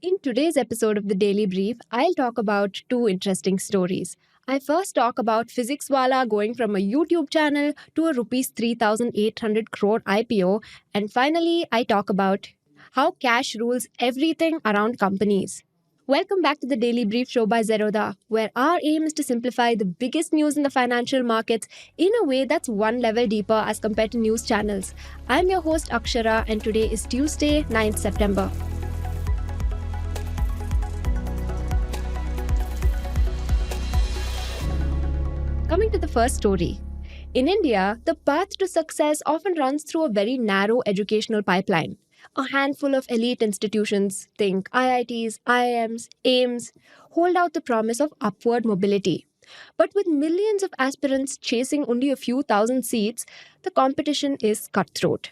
In today's episode of the Daily Brief, I'll talk about two interesting stories. I first talk about PhysicsWallah going from a YouTube channel to a rupees 3,800 crore IPO, and finally, I talk about how cash rules everything around companies. Welcome back to the Daily Brief show by Zerodha, where our aim is to simplify the biggest news in the financial markets in a way that's one level deeper as compared to news channels. I'm your host Akshara, and today is Tuesday, 9th September. Coming to the first story. In India, the path to success often runs through a very narrow educational pipeline. A handful of elite institutions, think IITs, IIMs, AIMS, hold out the promise of upward mobility. But with millions of aspirants chasing only a few thousand seats, the competition is cutthroat.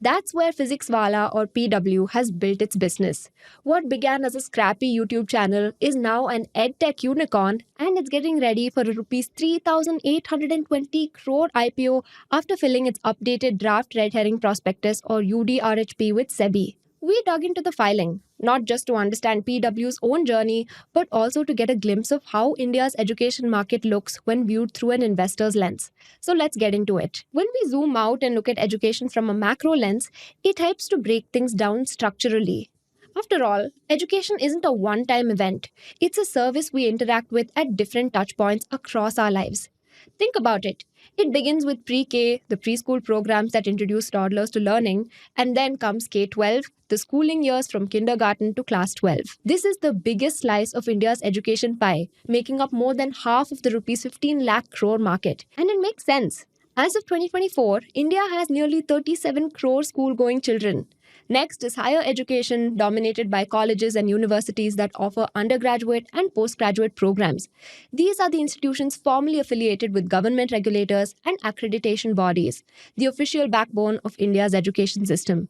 That's where PhysicsWallah or PW has built its business. What began as a scrappy YouTube channel is now an edtech unicorn, and it's getting ready for a rupees 3,820 crore IPO after filling its updated draft red herring prospectus or UDRHP with SEBI. We dug into the filing, not just to understand PW's own journey, but also to get a glimpse of how India's education market looks when viewed through an investor's lens. So let's get into it. When we zoom out and look at education from a macro lens, it helps to break things down structurally. After all, education isn't a one-time event. It's a service we interact with at different touchpoints across our lives. Think about it. It begins with pre-K, the preschool programs that introduce toddlers to learning, and then comes K-12, the schooling years from kindergarten to class 12. This is the biggest slice of India's education pie, making up more than half of the rupees 15 lakh crore market. And it makes sense. As of 2024, India has nearly 37 crore school-going children. Next is higher education, dominated by colleges and universities that offer undergraduate and postgraduate programs. These are the institutions formally affiliated with government regulators and accreditation bodies, the official backbone of India's education system.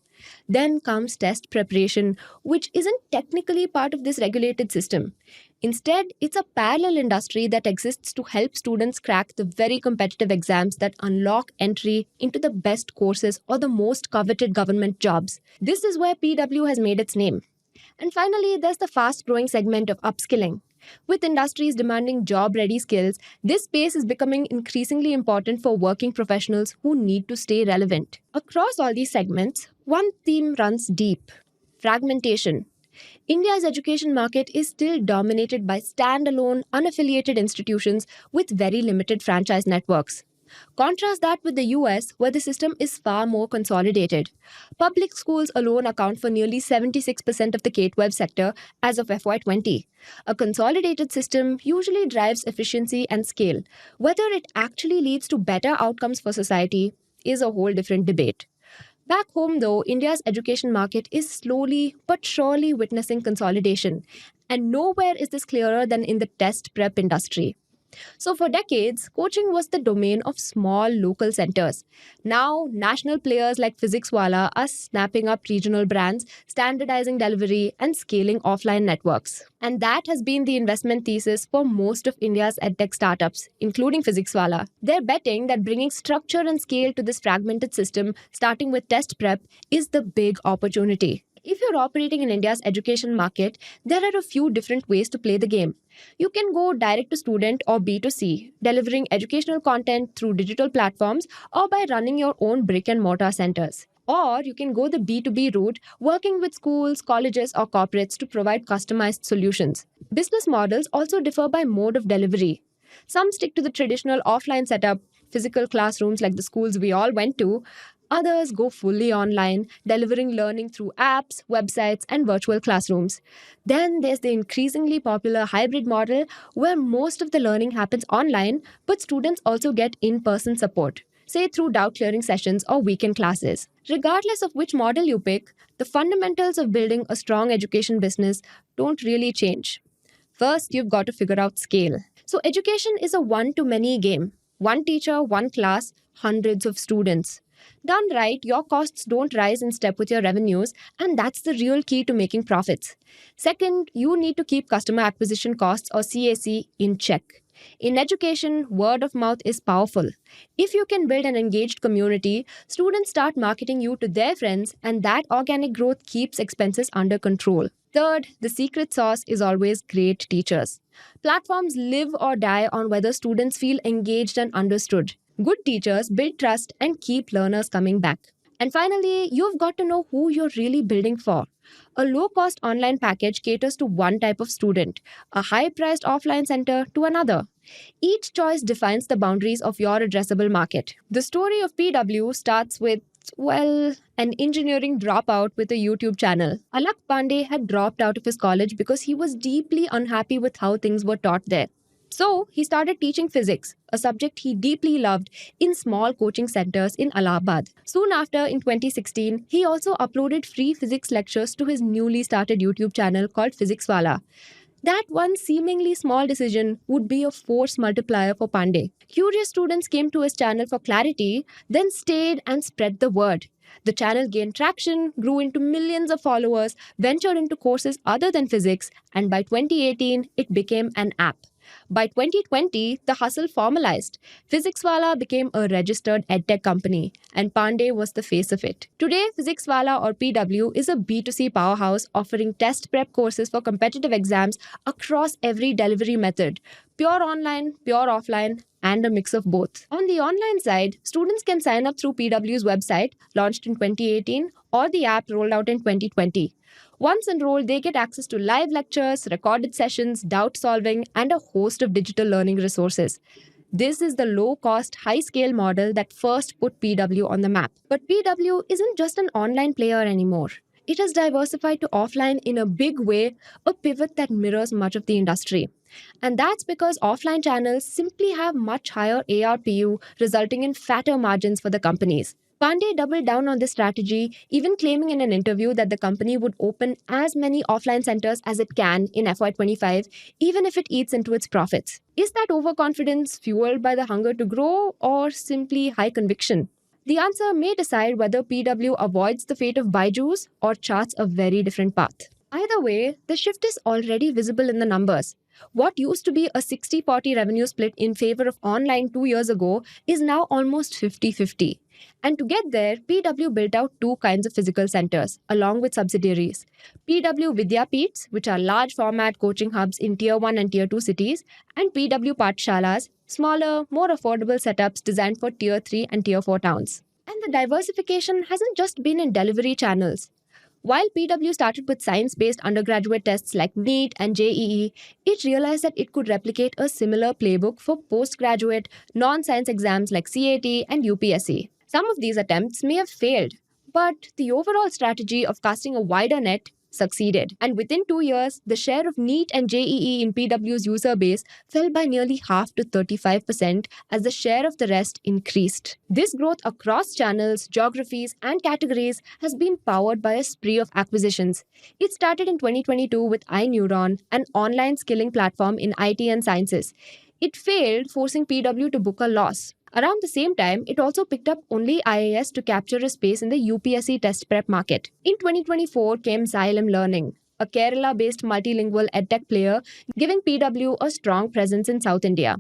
Then comes test preparation, which isn't technically part of this regulated system. Instead, it's a parallel industry that exists to help students crack the very competitive exams that unlock entry into the best courses or the most coveted government jobs. This is where PW has made its name. And finally, there's the fast-growing segment of upskilling. With industries demanding job-ready skills, this space is becoming increasingly important for working professionals who need to stay relevant. Across all these segments, one theme runs deep: fragmentation. India's education market is still dominated by standalone, unaffiliated institutions with very limited franchise networks. Contrast that with the US, where the system is far more consolidated. Public schools alone account for nearly 76% of the K-12 sector as of FY20. A consolidated system usually drives efficiency and scale. Whether it actually leads to better outcomes for society is a whole different debate. Back home, though, India's education market is slowly but surely witnessing consolidation. And nowhere is this clearer than in the test prep industry. So for decades, coaching was the domain of small local centers. Now, national players like PhysicsWallah are snapping up regional brands, standardizing delivery, and scaling offline networks. And that has been the investment thesis for most of India's edtech startups, including PhysicsWallah. They're betting that bringing structure and scale to this fragmented system, starting with test prep, is the big opportunity. If you're operating in India's education market, there are a few different ways to play the game. You can go direct to student or B2C, delivering educational content through digital platforms or by running your own brick and mortar centers. Or you can go the B2B route, working with schools, colleges, or corporates to provide customized solutions. Business models also differ by mode of delivery. Some stick to the traditional offline setup, physical classrooms like the schools we all went to. Others go fully online, delivering learning through apps, websites, and virtual classrooms. Then there's the increasingly popular hybrid model where most of the learning happens online, but students also get in-person support, say through doubt-clearing sessions or weekend classes. Regardless of which model you pick, the fundamentals of building a strong education business don't really change. First, you've got to figure out scale. So education is a one-to-many game. One teacher, one class, hundreds of students. Done right, your costs don't rise in step with your revenues, and that's the real key to making profits. Second, you need to keep customer acquisition costs or CAC in check. In education, word of mouth is powerful. If you can build an engaged community, students start marketing you to their friends, and that organic growth keeps expenses under control. Third, the secret sauce is always great teachers. Platforms live or die on whether students feel engaged and understood. Good teachers build trust and keep learners coming back. And finally, you've got to know who you're really building for. A low cost online package caters to one type of student, a high priced offline center to another. Each choice defines the boundaries of your addressable market. The story of PW starts with, well, an engineering dropout with a YouTube channel. Alakh Pandey had dropped out of his college because he was deeply unhappy with how things were taught there. So, he started teaching physics, a subject he deeply loved, in small coaching centers in Allahabad. Soon after, in 2016, he also uploaded free physics lectures to his newly started YouTube channel called PhysicsWallah's. That one seemingly small decision would be a force multiplier for Pandey. Curious students came to his channel for clarity, then stayed and spread the word. The channel gained traction, grew into millions of followers, ventured into courses other than physics, and by 2018, it became an app. By 2020, the hustle formalized. PhysicsWallah became a registered edtech company, and Pandey was the face of it. Today, PhysicsWallah or PW is a B2C powerhouse offering test prep courses for competitive exams across every delivery method: pure online, pure offline, and a mix of both. On the online side, students can sign up through PW's website, launched in 2018, or the app rolled out in 2020. Once enrolled, they get access to live lectures, recorded sessions, doubt solving, and a host of digital learning resources. This is the low-cost, high-scale model that first put PW on the map. But PW isn't just an online player anymore. It has diversified to offline in a big way, a pivot that mirrors much of the industry. And that's because offline channels simply have much higher ARPU, resulting in fatter margins for the companies. Pandey doubled down on this strategy, even claiming in an interview that the company would open as many offline centers as it can in FY25, even if it eats into its profits. Is that overconfidence fueled by the hunger to grow or simply high conviction? The answer may decide whether PW avoids the fate of Byju's or charts a very different path. Either way, the shift is already visible in the numbers. What used to be a 60-40 revenue split in favor of online 2 years ago is now almost 50-50. And to get there, PW built out two kinds of physical centers, along with subsidiaries. PW Vidyapeeths, which are large format coaching hubs in Tier 1 and Tier 2 cities, and PW Pathshalas, smaller, more affordable setups designed for Tier 3 and Tier 4 towns. And the diversification hasn't just been in delivery channels. While PW started with science-based undergraduate tests like NEET and JEE, it realized that it could replicate a similar playbook for postgraduate, non-science exams like CAT and UPSC. Some of these attempts may have failed, but the overall strategy of casting a wider net succeeded. And within 2 years, the share of NEET and JEE in PW's user base fell by nearly half to 35% as the share of the rest increased. This growth across channels, geographies, and categories has been powered by a spree of acquisitions. It started in 2022 with iNeuron, an online skilling platform in IT and sciences. It failed, forcing PW to book a loss. Around the same time, it also picked up Only IAS to capture a space in the UPSC test prep market. In 2024 came Xylem Learning, a Kerala-based multilingual edtech player, giving PW a strong presence in South India.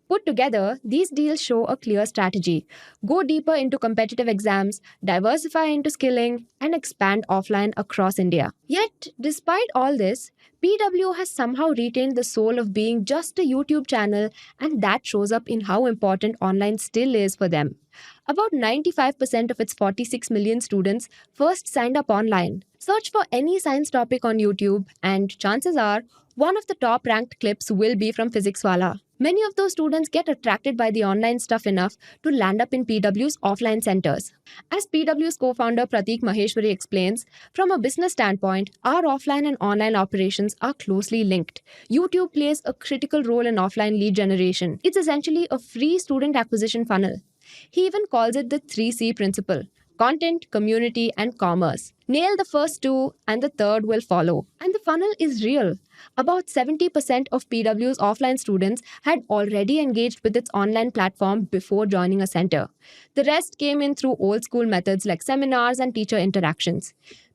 Put together, these deals show a clear strategy: go deeper into competitive exams, diversify into skilling, and expand offline across India. Yet, despite all this, PW has somehow retained the soul of being just a YouTube channel, and that shows up in how important online still is for them. About 95% of its 46 million students first signed up online. Search for any science topic on YouTube, and chances are, one of the top ranked clips will be from PhysicsWallah. Many of those students get attracted by the online stuff enough to land up in PW's offline centers. As PW's co-founder Prateek Maheshwari explains, from a business standpoint, our offline and online operations are closely linked. YouTube plays a critical role in offline lead generation. It's essentially a free student acquisition funnel. He even calls it the 3C principle: content, community, and commerce. Nail the first two, and the third will follow. And the funnel is real. About 70% of PW's offline students had already engaged with its online platform before joining a center. The rest came in through old school methods like seminars and teacher interactions.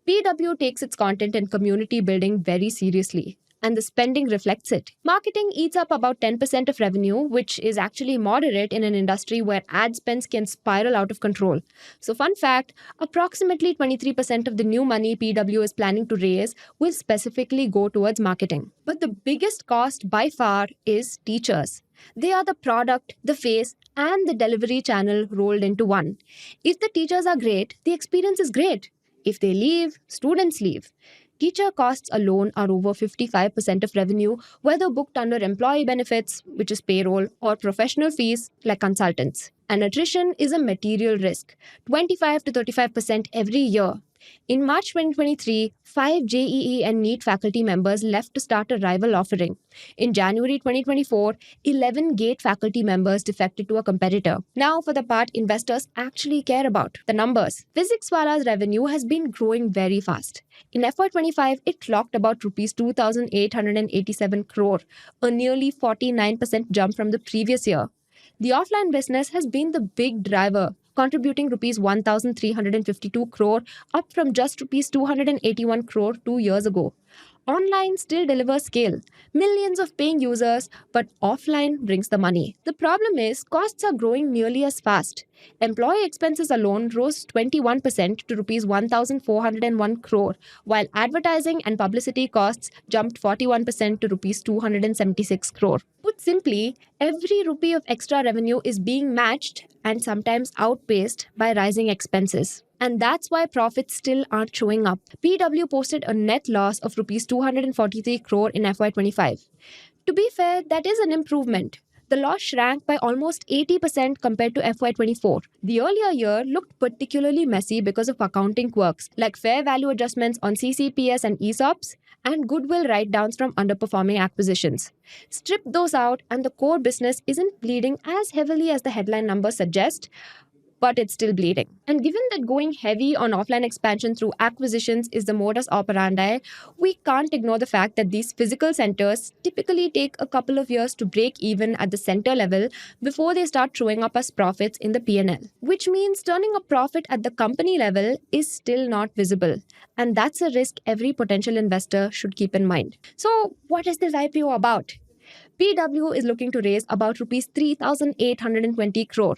PW takes its content and community building very seriously. and the spending reflects it. Marketing eats up about 10% of revenue, which is actually moderate in an industry where ad spends can spiral out of control. So, fun fact, approximately 23% of the new money PW is planning to raise will specifically go towards marketing. But the biggest cost by far is teachers. They are the product, the face, and the delivery channel rolled into one. If the teachers are great, the experience is great. If they leave, students leave. Teacher costs alone are over 55% of revenue, whether booked under employee benefits, which is payroll, or professional fees like consultants. And attrition is a material risk, 25 to 35% every year. In March 2023, 5 JEE and NEET faculty members left to start a rival offering. In January 2024, 11 GATE faculty members defected to a competitor. Now for the part investors actually care about, the numbers. PhysicsWallah's revenue has been growing very fast. In FY25, it clocked about Rs 2,887 crore, a nearly 49% jump from the previous year. The offline business has been the big driver, contributing Rs 1,352 crore, up from just Rs 281 crore 2 years ago. Online still delivers scale, millions of paying users, but offline brings the money. The problem is costs are growing nearly as fast. Employee expenses alone rose 21% to Rs 1,401 crore, while advertising and publicity costs jumped 41% to Rs 276 crore. Put simply, every rupee of extra revenue is being matched and sometimes outpaced by rising expenses. And that's why profits still aren't showing up. PW posted a net loss of Rs 243 crore in FY25. To be fair, that is an improvement. The loss shrank by almost 80% compared to FY24. The earlier year looked particularly messy because of accounting quirks like fair value adjustments on CCPS and ESOPs and goodwill write-downs from underperforming acquisitions. Strip those out and the core business isn't bleeding as heavily as the headline numbers suggest, but it's still bleeding. And given that going heavy on offline expansion through acquisitions is the modus operandi, we can't ignore the fact that these physical centers typically take a couple of years to break even at the center level before they start showing up as profits in the P&L, which means turning a profit at the company level is still not visible. And that's a risk every potential investor should keep in mind. So, what is this IPO about? PW is looking to raise about Rs 3,820 crore.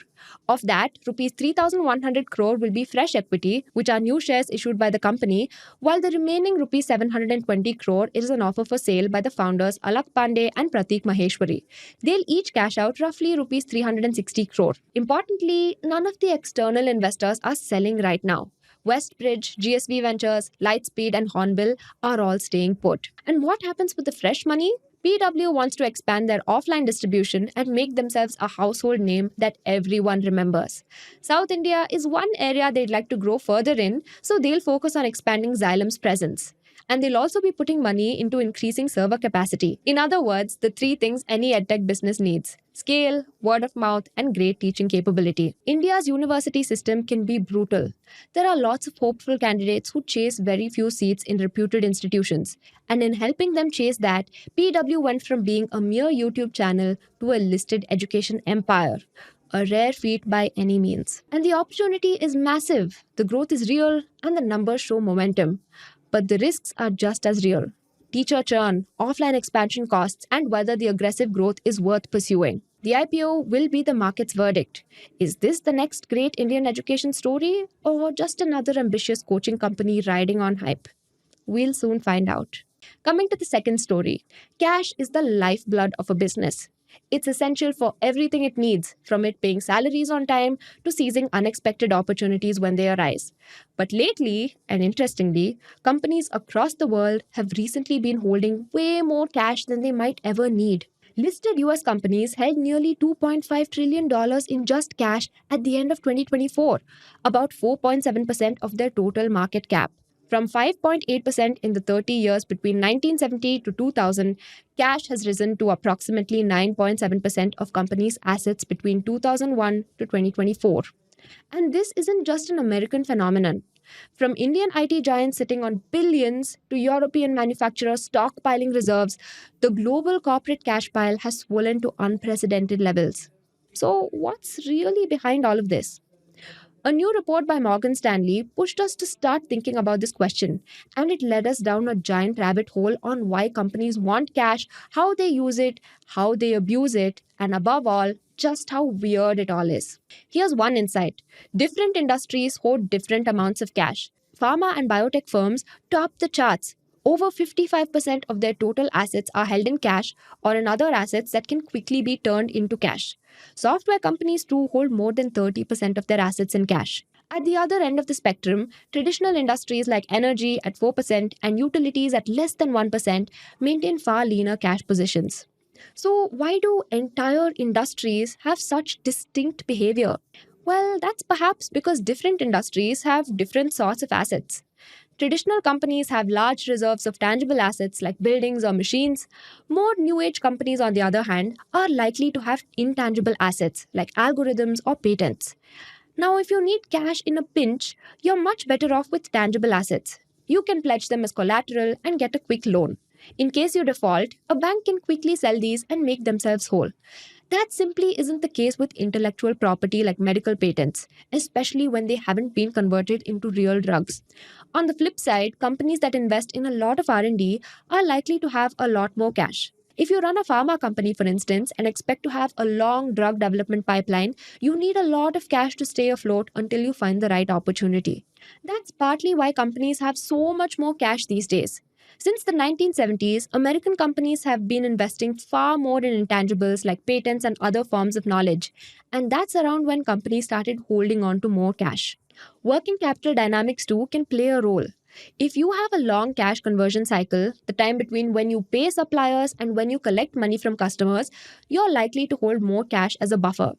Of that, Rs 3,100 crore will be fresh equity, which are new shares issued by the company, while the remaining Rs 720 crore is an offer for sale by the founders Alakh Pandey and Prateek Maheshwari. They'll each cash out roughly Rs 360 crore. Importantly, none of the external investors are selling right now. Westbridge, GSV Ventures, Lightspeed, and Hornbill are all staying put. And what happens with the fresh money? PW wants to expand their offline distribution and make themselves a household name that everyone remembers. South India is one area they'd like to grow further in, so they'll focus on expanding Xylem's presence. And they'll also be putting money into increasing server capacity. In other words, the three things any edtech business needs: scale, word of mouth, and great teaching capability. India's university system can be brutal. There are lots of hopeful candidates who chase very few seats in reputed institutions. And in helping them chase that, PW went from being a mere YouTube channel to a listed education empire. A rare feat by any means. And the opportunity is massive. The growth is real and the numbers show momentum. But the risks are just as real. Teacher churn, offline expansion costs, and whether the aggressive growth is worth pursuing. The IPO will be the market's verdict. Is this the next great Indian education story, or just another ambitious coaching company riding on hype? We'll soon find out. Coming to the second story, cash is the lifeblood of a business. It's essential for everything it needs, from it paying salaries on time to seizing unexpected opportunities when they arise. But lately, and interestingly, companies across the world have recently been holding way more cash than they might ever need. Listed US companies held nearly $2.5 trillion in just cash at the end of 2024, about 4.7% of their total market cap. From 5.8% in the 30 years between 1970 to 2000, cash has risen to approximately 9.7% of companies' assets between 2001 to 2024. And this isn't just an American phenomenon. From Indian IT giants sitting on billions to European manufacturers stockpiling reserves, the global corporate cash pile has swollen to unprecedented levels. So, what's really behind all of this? A new report by Morgan Stanley pushed us to start thinking about this question, and it led us down a giant rabbit hole on why companies want cash, how they use it, how they abuse it, and above all, just how weird it all is. Here's one insight: different industries hoard different amounts of cash. Pharma and biotech firms top the charts. Over 55% of their total assets are held in cash or in other assets that can quickly be turned into cash. Software companies too hold more than 30% of their assets in cash. At the other end of the spectrum, traditional industries like energy at 4% and utilities at less than 1% maintain far leaner cash positions. So, why do entire industries have such distinct behavior? Well, that's perhaps because different industries have different sorts of assets. Traditional companies have large reserves of tangible assets like buildings or machines. More new age companies, on the other hand, are likely to have intangible assets like algorithms or patents. Now, if you need cash in a pinch, you're much better off with tangible assets. You can pledge them as collateral and get a quick loan. In case you default, a bank can quickly sell these and make themselves whole. That simply isn't the case with intellectual property like medical patents, especially when they haven't been converted into real drugs. On the flip side, companies that invest in a lot of R&D are likely to have a lot more cash. If you run a pharma company, for instance, and expect to have a long drug development pipeline, you need a lot of cash to stay afloat until you find the right opportunity. That's partly why companies have so much more cash these days. Since the 1970s, American companies have been investing far more in intangibles like patents and other forms of knowledge, and that's around when companies started holding on to more cash. Working capital dynamics too can play a role. If you have a long cash conversion cycle, the time between when you pay suppliers and when you collect money from customers, you're likely to hold more cash as a buffer.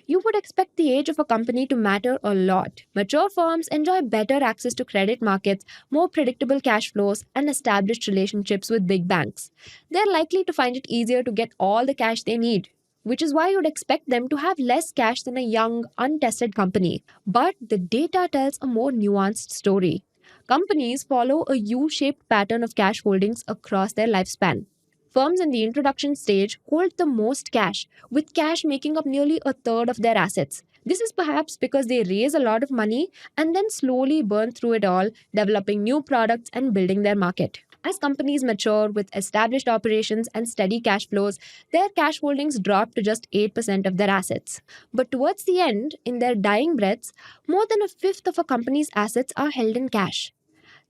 You would expect the age of a company to matter a lot. Mature firms enjoy better access to credit markets, more predictable cash flows, and established relationships with big banks. They're likely to find it easier to get all the cash they need, which is why you'd expect them to have less cash than a young, untested company. But the data tells a more nuanced story. Companies follow a U shaped pattern of cash holdings across their lifespan. Firms in the introduction stage hold the most cash, with cash making up nearly a third of their assets. This is perhaps because they raise a lot of money and then slowly burn through it all, developing new products and building their market. As companies mature with established operations and steady cash flows, their cash holdings drop to just 8% of their assets. But towards the end, in their dying breaths, more than a fifth of a company's assets are held in cash.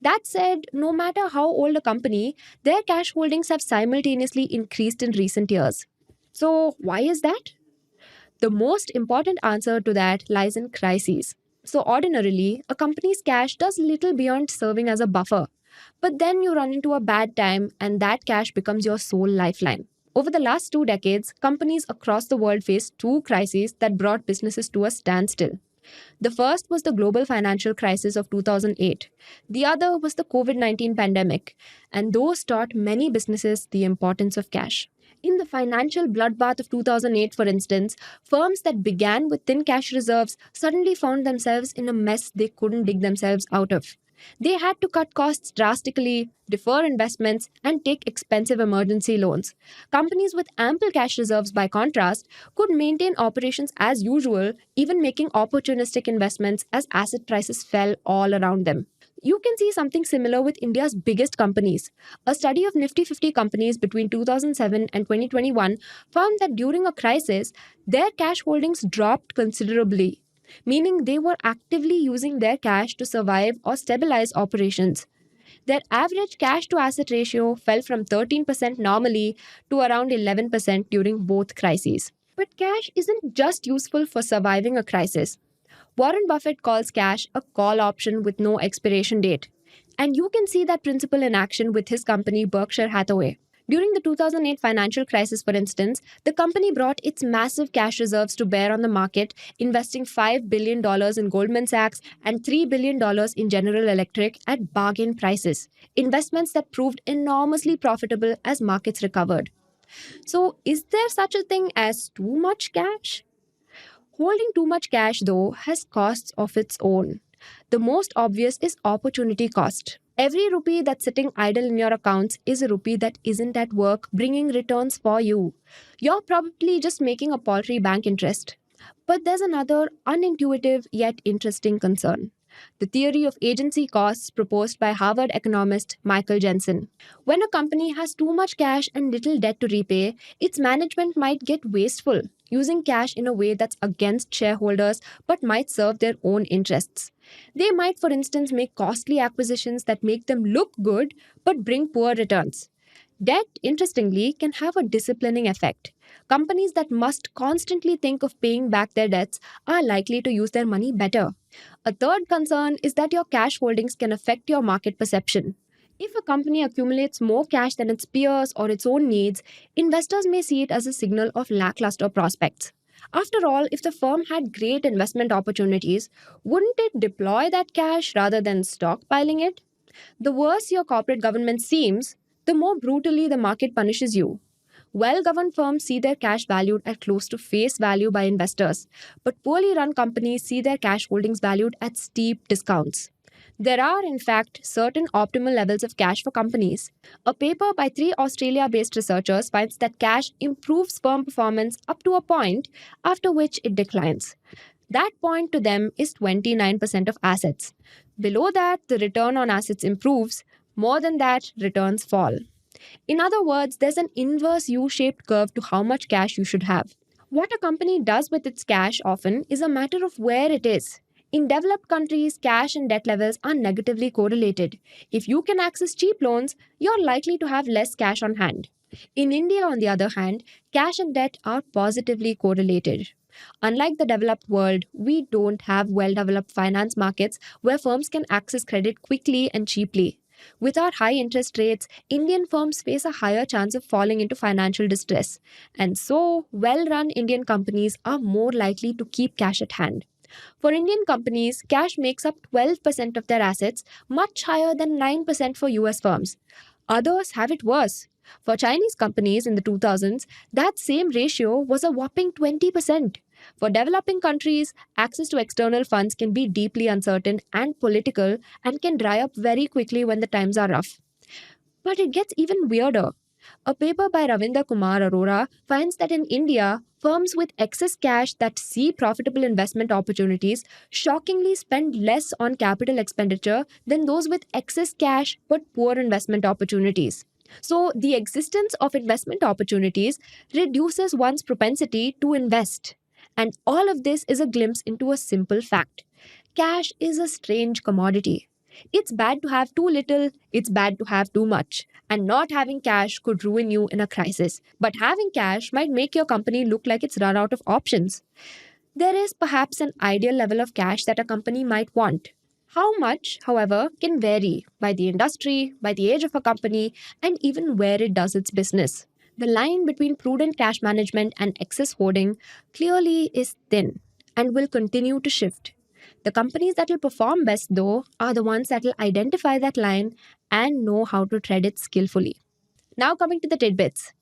That said, no matter how old a company, their cash holdings have simultaneously increased in recent years. So, why is that? The most important answer to that lies in crises. So, ordinarily, a company's cash does little beyond serving as a buffer. But then you run into a bad time, and that cash becomes your sole lifeline. Over the last 2 decades, companies across the world faced two crises that brought businesses to a standstill. The first was the global financial crisis of 2008. The other was the COVID 19 pandemic, and those taught many businesses the importance of cash. In the financial bloodbath of 2008, for instance, firms that began with thin cash reserves suddenly found themselves in a mess they couldn't dig themselves out of. They had to cut costs drastically, defer investments, and take expensive emergency loans. Companies with ample cash reserves, by contrast, could maintain operations as usual, even making opportunistic investments as asset prices fell all around them. You can see something similar with India's biggest companies. A study of Nifty 50 companies between 2007 and 2021 found that during a crisis, their cash holdings dropped considerably, meaning they were actively using their cash to survive or stabilize operations. Their average cash to asset ratio fell from 13% normally to around 11% during both crises. But cash isn't just useful for surviving a crisis. Warren Buffett calls cash a call option with no expiration date. And you can see that principle in action with his company Berkshire Hathaway. During the 2008 financial crisis, for instance, the company brought its massive cash reserves to bear on the market, investing $5 billion in Goldman Sachs and $3 billion in General Electric at bargain prices, investments that proved enormously profitable as markets recovered. So, is there such a thing as too much cash? Holding too much cash, though, has costs of its own. The most obvious is opportunity cost. Every rupee that's sitting idle in your accounts is a rupee that isn't at work bringing returns for you. You're probably just making a paltry bank interest. But there's another unintuitive yet interesting concern: the theory of agency costs proposed by Harvard economist Michael Jensen. When a company has too much cash and little debt to repay, its management might get wasteful, using cash in a way that's against shareholders but might serve their own interests. They might, for instance, make costly acquisitions that make them look good but bring poor returns. Debt, interestingly, can have a disciplining effect. Companies that must constantly think of paying back their debts are likely to use their money better. A third concern is that your cash holdings can affect your market perception. If a company accumulates more cash than its peers or its own needs, investors may see it as a signal of lackluster prospects. After all, if the firm had great investment opportunities, wouldn't it deploy that cash rather than stockpiling it? The worse your corporate governance seems, the more brutally the market punishes you. Well governed firms see their cash valued at close to face value by investors, but poorly run companies see their cash holdings valued at steep discounts. There are, in fact, certain optimal levels of cash for companies. A paper by three Australia based researchers finds that cash improves firm performance up to a point, after which it declines. That point to them is 29% of assets. Below that, the return on assets improves. More than that, returns fall. In other words, there's an inverse U shaped curve to how much cash you should have. What a company does with its cash often is a matter of where it is. In developed countries, cash and debt levels are negatively correlated. If you can access cheap loans, you're likely to have less cash on hand. In India, on the other hand, cash and debt are positively correlated. Unlike the developed world, we don't have well developed finance markets where firms can access credit quickly and cheaply. With our high interest rates, Indian firms face a higher chance of falling into financial distress. And so, well run Indian companies are more likely to keep cash at hand. For Indian companies, cash makes up 12% of their assets, much higher than 9% for US firms. Others have it worse. For Chinese companies in the 2000s, that same ratio was a whopping 20%. For developing countries, access to external funds can be deeply uncertain and political and can dry up very quickly when the times are rough. But it gets even weirder. A paper by Ravinder Kumar Arora finds that in India, firms with excess cash that see profitable investment opportunities shockingly spend less on capital expenditure than those with excess cash but poor investment opportunities. So, the existence of investment opportunities reduces one's propensity to invest. And all of this is a glimpse into a simple fact: cash is a strange commodity. It's bad to have too little, it's bad to have too much. And not having cash could ruin you in a crisis. But having cash might make your company look like it's run out of options. There is perhaps an ideal level of cash that a company might want. How much, however, can vary by the industry, by the age of a company, and even where it does its business. The line between prudent cash management and excess hoarding clearly is thin and will continue to shift. The companies that will perform best, though, are the ones that will identify that line and know how to tread it skillfully. Now, coming to the tidbits.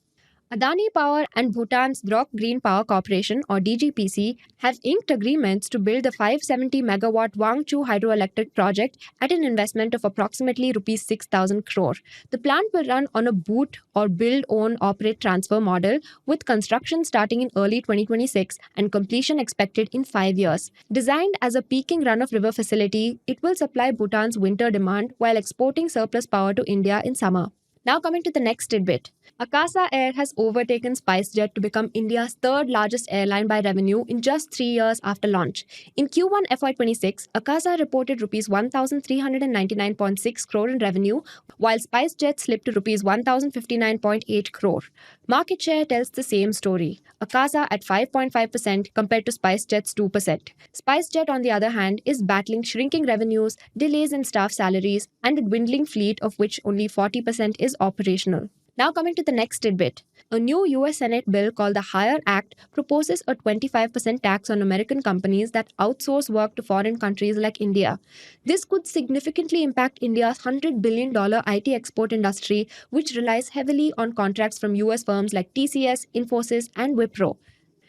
Adani Power and Bhutan's Drok Green Power Corporation, or DGPC, have inked agreements to build the 570 megawatt Wangchu hydroelectric project at an investment of approximately rupees 6,000 crore. The plant will run on a BOOT, or Build, Own, Operate, Transfer model, with construction starting in early 2026 and completion expected in 5 years. Designed as a peaking run-of-river facility, it will supply Bhutan's winter demand while exporting surplus power to India in summer. Now coming to the next tidbit. Akasa Air has overtaken SpiceJet to become India's third largest airline by revenue in just 3 years after launch. In Q1 FY26, Akasa reported Rs 1,399.6 crore in revenue, while SpiceJet slipped to Rs 1,059.8 crore. Market share tells the same story. Akasa at 5.5% compared to SpiceJet's 2%. SpiceJet, on the other hand, is battling shrinking revenues, delays in staff salaries, and a dwindling fleet of which only 40% is operational. Now coming to the next tidbit. A new US Senate bill called the HIRE Act proposes a 25% tax on American companies that outsource work to foreign countries like India. This could significantly impact India's $100 billion IT export industry, which relies heavily on contracts from US firms like TCS, Infosys, and Wipro.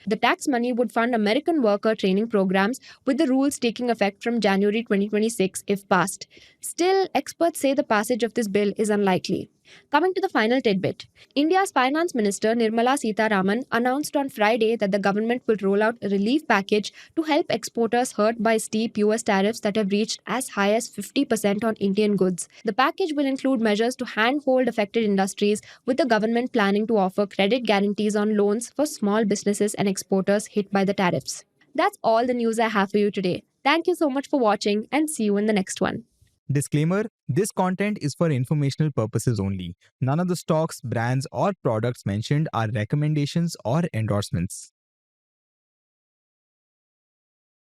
The tax money would fund American worker training programs, with the rules taking effect from January 2026 if passed. Still, experts say the passage of this bill is unlikely. Coming to the final tidbit, India's Finance Minister Nirmala Sitharaman announced on Friday that the government will roll out a relief package to help exporters hurt by steep US tariffs that have reached as high as 50% on Indian goods. The package will include measures to handhold affected industries, with the government planning to offer credit guarantees on loans for small businesses and exporters hit by the tariffs. That's all the news I have for you today. Thank you so much for watching and see you in the next one. Disclaimer: this content is for informational purposes only. None of the stocks, brands, or products mentioned are recommendations or endorsements.